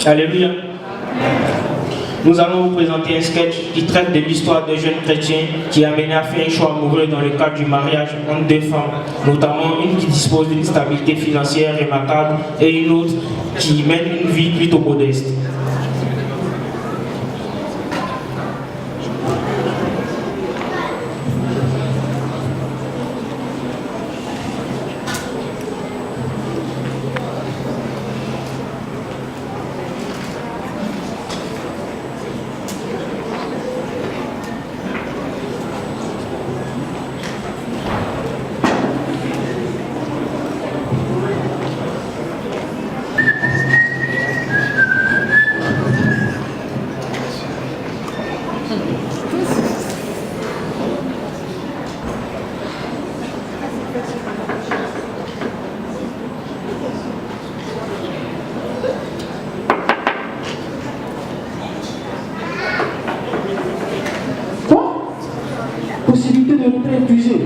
Alléluia. Nous allons vous présenter un sketch qui traite de l'histoire d'un jeune chrétien qui a mené à faire un choix amoureux dans le cadre du mariage entre deux femmes, notamment une qui dispose d'une stabilité financière remarquable et une autre qui mène une vie plutôt modeste. Possibilité de retrait épuisé.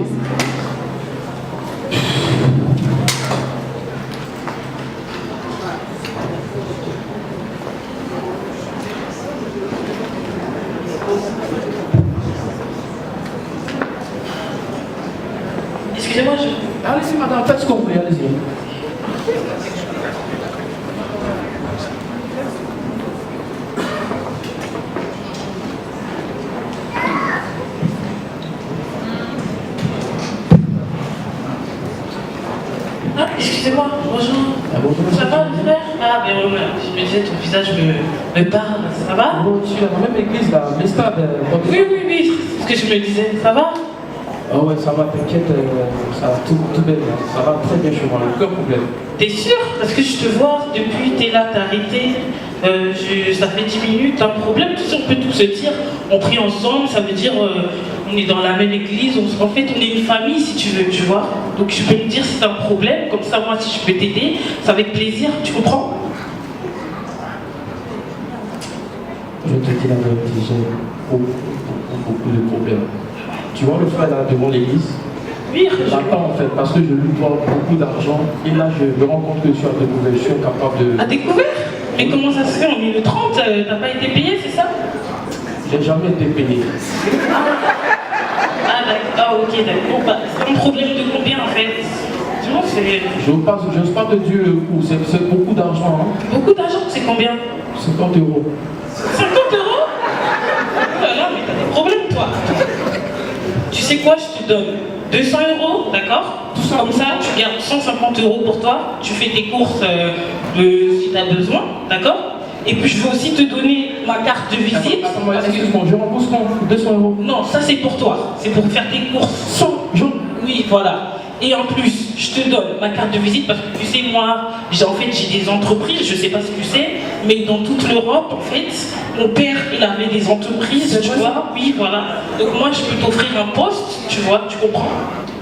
Excusez-moi, Allez-y, madame, faites ce qu'on voulez, allez-y. Ah, excusez-moi, bonjour. Ah, bonjour. Ça va, le frère? Ah, ben ouais, je me disais, ton visage me parle. Ça va? Bon, je suis dans la même église, là, mais stade. Oui, c'est ce que je me disais. Ça va? Ah ouais, ça va, t'inquiète, ça va tout bien, là. Ça va très bien chez moi, aucun problème. T'es sûr? Parce que je te vois, depuis t'es là, t'as arrêté. Ça fait 10 minutes, t'as un problème, tu sais, on peut tout se dire. On prie ensemble, ça veut dire on est dans la même église, en fait on est une famille si tu veux, tu vois. Donc je peux me dire si t'as un problème, comme ça moi si je peux t'aider, c'est avec plaisir, tu comprends? Je te dis la vérité, j'ai beaucoup de problèmes. Tu vois le frère là devant l'église? Oui, J'attends en fait, parce que je lui dois beaucoup d'argent, et là je me rends compte que je suis à découvert, je suis incapable de... à découvert? Mais comment ça se fait? On est le 30, t'as pas été payé, c'est ça? J'ai jamais été payé. Ah d'accord, ah ok, d'accord. Bah, c'est un problème de combien en fait? Dis-moi, c'est... J'ose pas te dire le coût, c'est beaucoup d'argent. Hein. Beaucoup d'argent, c'est combien? 50 euros. 50 euros? Oh là là, mais t'as des problèmes toi. Tu sais quoi, je te donne 200 euros, d'accord? Comme ça, tu gardes 150 euros pour toi, tu fais tes courses si tu as besoin, d'accord? Et puis je veux aussi te donner ma carte de visite. Attends, excuse-moi, je rembourse quand 200 euros. Non, ça c'est pour toi, c'est pour faire tes courses. 100 jours. Oui, voilà. Et en plus, je te donne ma carte de visite parce que tu sais, moi, j'ai des entreprises, je sais pas si tu sais, mais dans toute l'Europe, en fait, mon père, il avait des entreprises, tu vois. Oui, voilà. Donc moi, je peux t'offrir un poste, tu vois, tu comprends.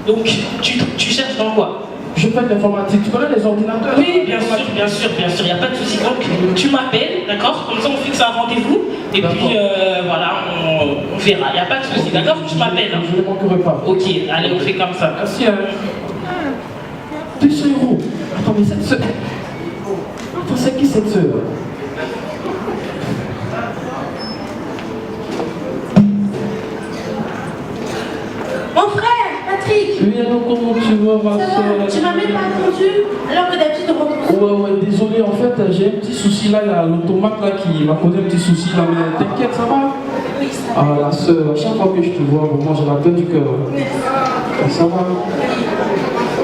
Donc, tu cherches dans quoi? Je fais de l'informatique, tu connais les ordinateurs? Oui, bien sûr, il n'y a pas de souci. Donc, tu m'appelles, d'accord? Comme ça, on fixe un rendez-vous, et puis, voilà, on verra, il n'y a pas de souci, d'accord? Tu m'appelles. Hein. Je ne manquerai pas. Ok, allez, on fait comme ça. Merci. 200 euros. Attends, mais cette sœur... Attends, c'est qui cette sœur? Mon frère, Patrick. Oui, alors comment tu vas, ma Ça soeur? va, tu m'as même pas attendu alors que d'habitude on rencontre. Ouais, désolé, en fait, j'ai un petit souci là, il y a l'automate là qui m'a causé un petit souci là, mais t'inquiète, ça va? Oui, ça va. Ah, la soeur, à chaque fois que je te vois, vraiment, j'ai la peine du cœur. Ça va?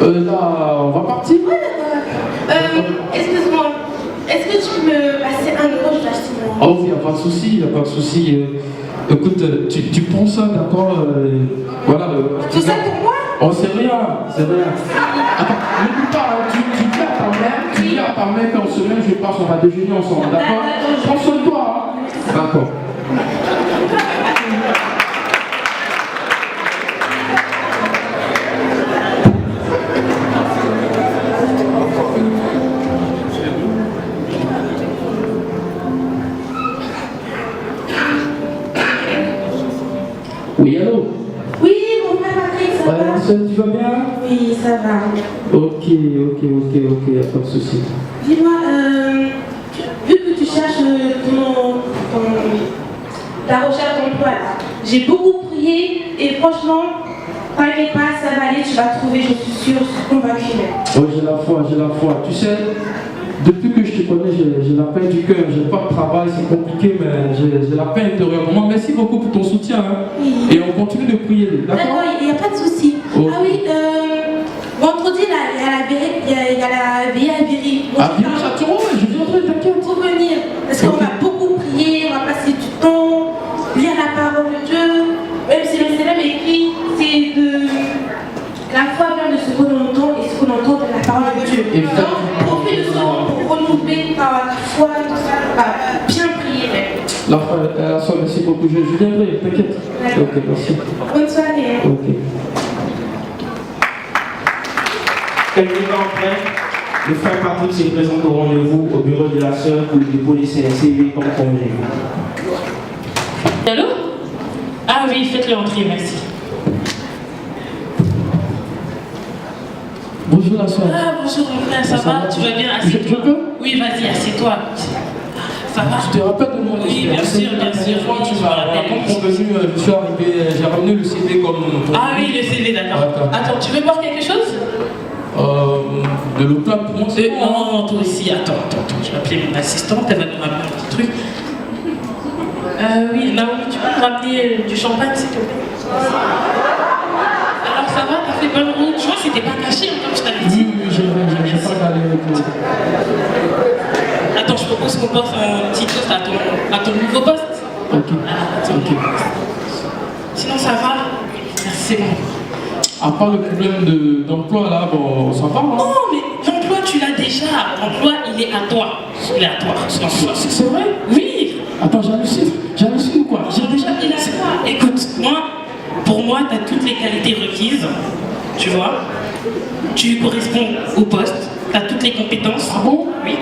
Là, on va partir? Ouais, d'accord. Excuse-moi, est-ce que tu peux me passer 1 euro, je vais acheter mon... Oh, il n'y a pas de souci, il n'y a pas de souci. Écoute, tu prends ça, d'accord? Voilà. Tout ça pour moi? Oh, c'est rien, c'est rien. Attends, n'oublie pas, hein, tu dis à ta mère, qu'en semaine, je passe, on va déjeuner ensemble, d'accord? Prends soin de toi, hein? D'accord. Oui, allô? Oui, mon frère Patrick, ça va? Ouais, soeur, tu vas bien? Oui, ça va. Ok, y a pas de souci. Dis-moi, vu que tu cherches la recherche d'emploi. J'ai beaucoup prié et franchement, t'inquiète pas, ça va aller, tu vas trouver, je suis sûre, je suis convaincue. Oui, j'ai la foi, j'ai la foi. Tu sais, depuis que je te connais, j'ai la peine du cœur. J'ai pas de travail, c'est compliqué, mais j'ai la peine intérieurement. Merci beaucoup pour ton soutien. Hein. Oui. Et on continue de prier. D'accord, il n'y a pas de souci. Oh. Ah oui, vendredi, là, il y a la veillée à Viry. Ah, bien, Châteauroux, je viendrai, t'inquiète. Pour venir, parce qu'on va beaucoup prier, on va passer du temps, lire la parole de Dieu. Même si le Seigneur écrit, c'est de la foi vient de ce qu'on entend et ce qu'on entend de la parole de Dieu. Donc, profite de ce moment pour renouveler par la foi, tout ça, bien prier même. La foi, merci beaucoup. Je viendrai, t'inquiète. Ok, merci. Bonne soirée. Ok. Quelques temps après, le frère Patrick se présente au rendez-vous au bureau de la sœur pour le dépôt des CV comme convenu. Allô? Ah oui, faites-le entrer, merci. Bonjour la soeur. Ah bonjour mon frère, ça va? Tu vas bien? Assieds-toi. Je peux? Oui, vas-y, assieds-toi. Ça va? Je te rappelle de moi. Oui, bien sûr, bien sûr. Tu vas raconter convenu, je suis arrivé, j'ai ramené le CV comme. Ah oui, le CV, d'accord. Attends, tu veux boire quelque chose? De l'eau plate pour moi, c'est bon. Non, toi aussi, attends, je vais appeler mon assistante, elle va nous ramener un petit truc. Oui, Naomi, tu peux me ramener du champagne, s'il te plaît? Alors ça va, t'as fait bonne route? Je vois que c'était pas caché, hein, comme je t'avais dit. Oui, j'ai pas d'aller avec vous. Attends, je propose qu'on passe un petit toast à ton nouveau poste. Ok. Attends. Ok. Sinon ça va? Merci, c'est bon. À part le problème d'emploi là, bon, ça va. Hein? Non, mais l'emploi, tu l'as déjà. L'emploi, il est à toi. Il est à toi. C'est vrai? Oui. Attends, j'hallucine quoi? J'ai déjà. Il est à toi. Écoute, pour moi, tu as toutes les qualités requises. Tu vois? Tu corresponds au poste. Tu as toutes les compétences. Ah bon? Oui.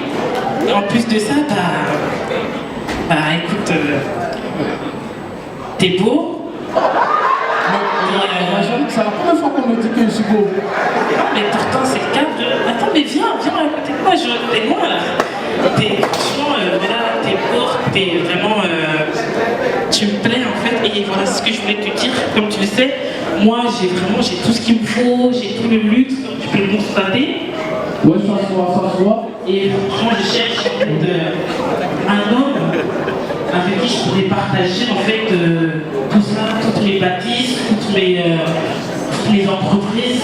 Et en plus de ça, écoute, t'es beau. C'est la première fois qu'on me dit que je suis beau. Mais pourtant c'est le cas. Attends, mais viens à côté de moi, t'es loin là. Franchement, voilà, t'es beau, t'es vraiment. Tu me plais en fait, et voilà ce que je voulais te dire. Comme tu le sais, moi j'ai tout ce qu'il me faut, j'ai tout le luxe, tu peux le constater. Ouais, ça se voit. Et franchement, je cherche en fait, un homme avec qui je pourrais partager en fait tout ça, toutes mes bâtisses, toutes mes entreprises.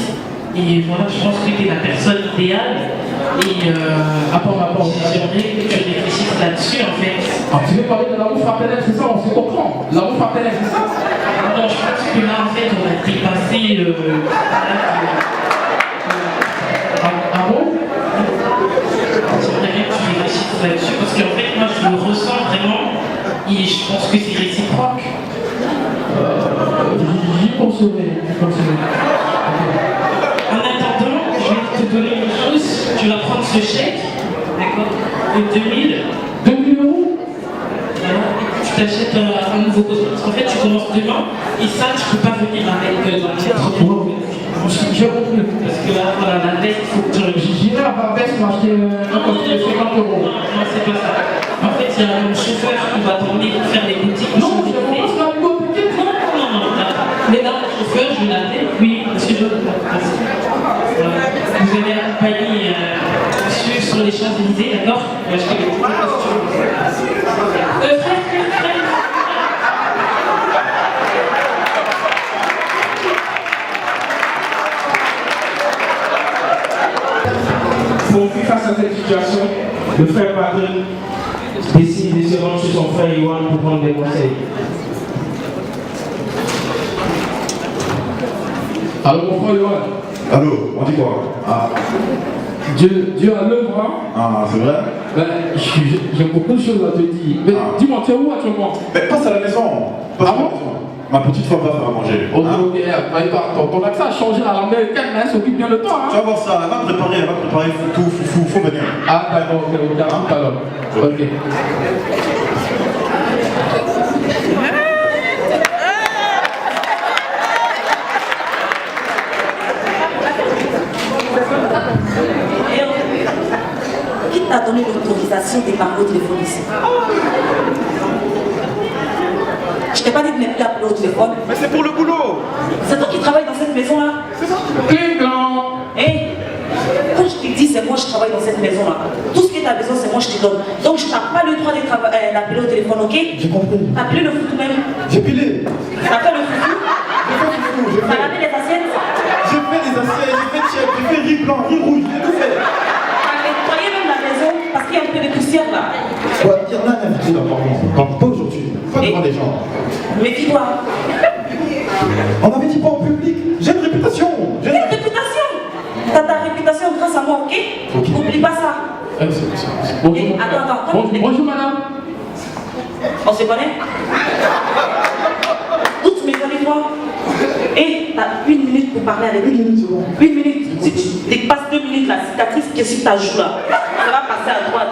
Et voilà, je pense que tu es la personne idéale. Et j'aimerais que tu réfléchisses là-dessus en fait. Ah, tu veux parler de l'amour fraternel, c'est ça, on se comprend. L'amour fraternel, c'est ça? Non, je pense que là en fait on a dépassé Ah bon? J'aimerais bien que tu réfléchisses là-dessus parce qu'en fait moi je le ressens vraiment et je pense que c'est réciproque. J'y penserai. En attendant, je vais te donner une chose, tu vas prendre ce chèque, d'accord, de 2000. 2000 euros? Voilà, tu t'achètes un nouveau poste. Parce qu'en fait tu commences demain et ça tu peux pas venir avec dans le J'ai compris. parce que là, voilà, la dette, il faut que tu... J'irai à Barbès m'acheter un poste de 50 euros. Non, c'est pas ça. En fait, il y a un chauffeur qui va t'emmener pour faire les boutiques. Non, je ne pense pas que t'inquiète. Non. Mais là, le chauffeur, je vais l'appeler. Oui, monsieur, je vous allez accompagner monsieur sur les Champs-Élysées, d'accord? Je vais acheter les boutiques. Frère. Pour faire face à cette situation, le frère Patrick décide de se rendre chez son frère Yohan pour prendre des conseils. Allô, mon frère Yohan. Allô, on dit quoi? Ah, Dieu a l'œuvre, hein? ah c'est vrai? Ben, j'ai beaucoup de choses à te dire. Mais dis-moi, tu es où actuellement? Mais passe à la maison. Passe à la maison. Ma petite femme va faire à manger. Ok, ton accent a changé à l'américaine, mais elle s'occupe bien de toi, Tu hein? vas voir ça, elle va préparer tout, faut venir. Ah, d'accord, ok, à tout à l'heure. Ok. Qui t'a donné l'autorisation des barreaux téléphoniques? lui appeler au téléphone. Mais c'est pour le boulot. C'est toi qui travailles dans cette maison-là. Hé, quand je te dis c'est moi je travaille dans cette maison-là, tout ce qui est à la maison c'est moi je te donne. Donc je n'ai pas le droit d'appeler au téléphone, ok? J'ai compris. T'as appelé le foot même. J'ai pilé. T'as fait le foot. T'as lavé les assiettes. J'ai fait des assiettes, j'ai fait chèque, j'ai fait riz blanc, riz rouge, j'ai tout fait. T'as nettoyé même la maison parce qu'il y a un peu de poussière là. Ouais, il y en a un invité là, par contre. Pas aujourd'hui, pas devant les gens. Méfie-toi. On avait dit pas en public. J'ai une réputation. Quelle réputation? T'as ta réputation grâce à moi, ok? N'oublie pas ça. Bonjour. Attends. Bonjour madame. On se connaît? D'où tu me connais toi? Et t'as 1 minute pour parler avec lui. 1 minute, c'est bon. 1 minute. Si tu dépasses 2 minutes, la cicatrice qui est sur ta joue là, ça va passer à droite.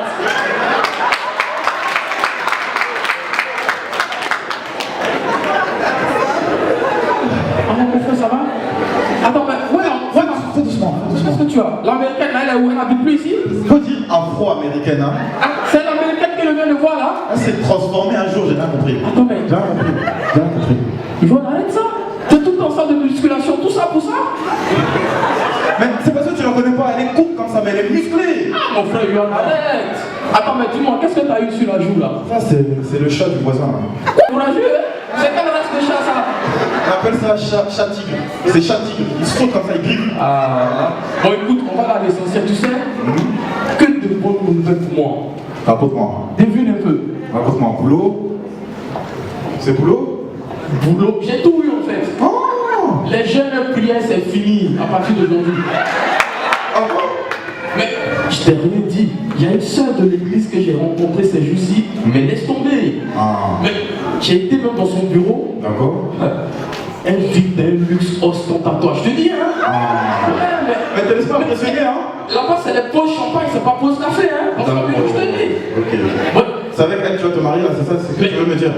Ah mon frère, ça va? Attends, mais Fais doucement. qu'est-ce que tu as? L'américaine, là, elle est où? Elle n'habite plus ici? Faut dire afro-américaine, hein. Ah, c'est l'américaine que je viens de voir là? Elle s'est transformée un jour, j'ai rien compris. Attends, mais J'ai rien compris. ils vont arrêter ça? T'es tout en salle de musculation, tout ça pour ça? Mais c'est parce que tu la connais pas, elle est courte comme ça, mais elle est musclée. Ah mon frère, il en arrête! Attends, mais dis-moi, qu'est-ce que t'as eu sur la joue là? Ça, c'est le chat du voisin. On a vu, hein? C'est quel race de chat ça? On appelle ça chat tigre. C'est chat tigre. Il saute comme ça, il griffe. Ah, bon écoute, on va à l'essentiel, tu sais? Que de bonnes nouvelles pour moi. Raconte-moi. Devine un peu. Raconte-moi. Boulot. C'est boulot? Boulot, j'ai tout eu en fait. Oh! Les jeunes prières, c'est fini à partir d'aujourd'hui. Ah bon? Mais je t'ai rien dit. Il y a une sœur de l'église que j'ai rencontrée ces jours-ci, mais laisse tomber. Ah. Mais j'ai été même dans son bureau. D'accord. Elle vit d'un luxe ostentatoire. Je te dis, hein? Ah. Ouais, Mais te laisse pas impressionner, hein? là-bas, c'est les pauses champagne, c'est pas pause café, hein? Dans son bureau, je te dis. Ok. Ouais. C'est avec elle que tu vas te marier là, c'est ça? C'est ce que tu veux me dire?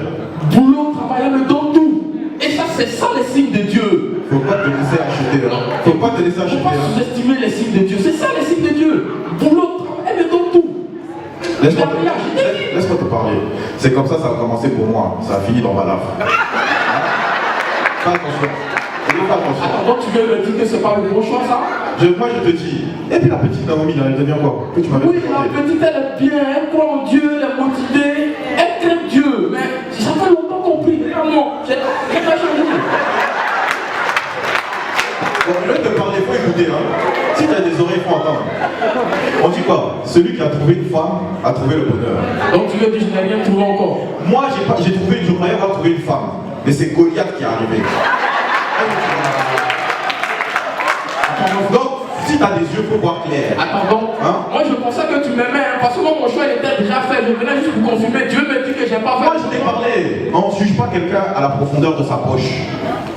Boulot, travail, elle me donne tout. Et ça, c'est ça les signes de Dieu. Faut pas te laisser acheter, hein? Faut pas te laisser Faut acheter, pas hein? sous-estimer les signes de Dieu. C'est ça les signes de Dieu. Boulot, travail, elle me donne tout. Laisse-moi Mariage, je t'ai dit. laisse-moi te parler. C'est comme ça a commencé pour moi. Ça a fini dans ma lave. Fais attention. Fais attention. Attends, donc tu veux me dire que c'est pas le bon choix, ça? Moi, je te dis. Et puis la petite Naomi, là, elle devient quoi? Que tu m'avais Oui, présenté. la petite, elle est bien, elle croit en Dieu, elle est motivée, elle craint Dieu. Mais ça fait longtemps compris, vraiment. J'ai pas changé. Bon, je vais te parler, faut écouter, hein. Si tu as des oreilles, faut entendre. On dit quoi? Celui qui a trouvé une femme a trouvé le bonheur. Donc tu veux dire que je n'ai rien trouvé encore? Moi, j'ai trouvé, je croyais avoir trouvé une femme. Mais c'est Goliath qui est arrivé. Donc, si tu as des yeux, il faut voir clair. Attends, donc, Hein? moi je pensais que tu m'aimais, hein, parce que moi mon choix il était déjà fait, je venais juste pour confirmer. Dieu me dit que j'ai pas fait. Moi, je t'ai parlé. On ne juge pas quelqu'un à la profondeur de sa poche.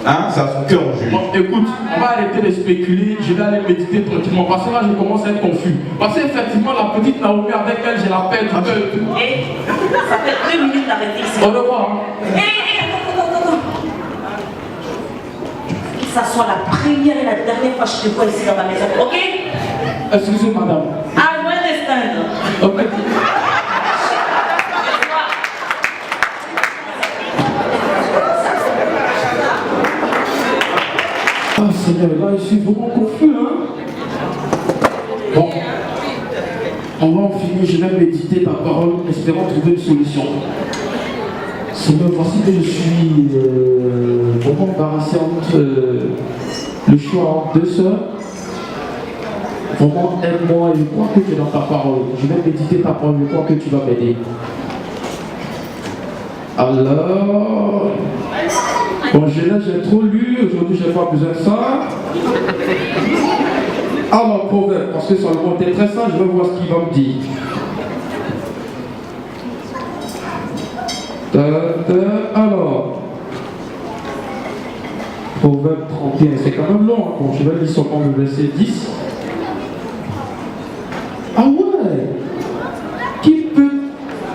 Hein? C'est à son cœur, on juge. Bon, écoute, on va arrêter de spéculer, je vais aller méditer tranquillement, parce que là je commence à être confus. Parce qu'effectivement, la petite Naomi avec elle, j'ai la peine du cœur. Et ça fait 2 minutes d'arrêter ici. Au revoir. Hein. Attends. Que ça soit la première et la dernière fois que je te vois ici dans ma maison, ok? Excusez madame. I understand. Ok. Ah Seigneur, là je suis vraiment confus, hein. Bon, on va en finir, je vais méditer ta parole, espérant trouver une solution. Seigneur, voici que je suis vraiment embarrassé entre le choix entre 2 sœurs. Vraiment, aide-moi, je crois que tu es dans ta parole. Je vais méditer ta parole, je crois que tu vas m'aider. Alors, bon, j'ai trop lu, aujourd'hui j'ai pas besoin de ça. Alors, proverbe, parce que sur le mot est très simple, je vais voir ce qu'il va me dire. Alors, Proverbe 31, c'est quand même long, hein. Bon, je vais lire seulement le verset 10. Ah ouais! Qui peut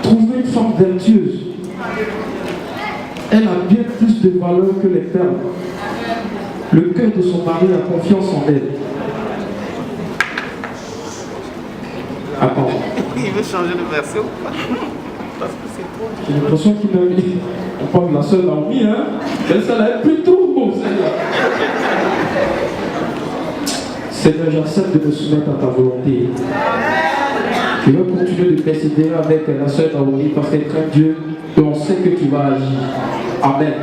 trouver une femme vertueuse? Elle a bien plus de valeur que les perles. Le cœur de son mari a confiance en elle. Attends. Il veut changer de verset ou pas? J'ai l'impression qu'il m'a mis. On parle de la sœur Naomi, hein. Celle-là est plutôt beau, celle-là. Seigneur, j'accepte de me soumettre à ta volonté. Je veux continuer de persévérer avec la sœur Naomi parce qu'elle craint Dieu et on sait que tu vas agir. Amen.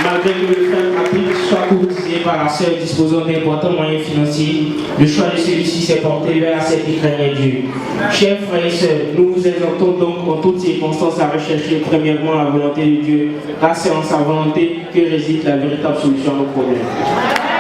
Malgré que le frère Patrick soit courtisé par la sœur disposant d'importants moyens financiers, le choix de celui-ci s'est porté vers celle qui craignait Dieu. Chers frères et sœurs, nous vous exhortons donc en toutes circonstances à rechercher premièrement la volonté de Dieu, car c'est en sa volonté que réside la véritable solution à nos problèmes.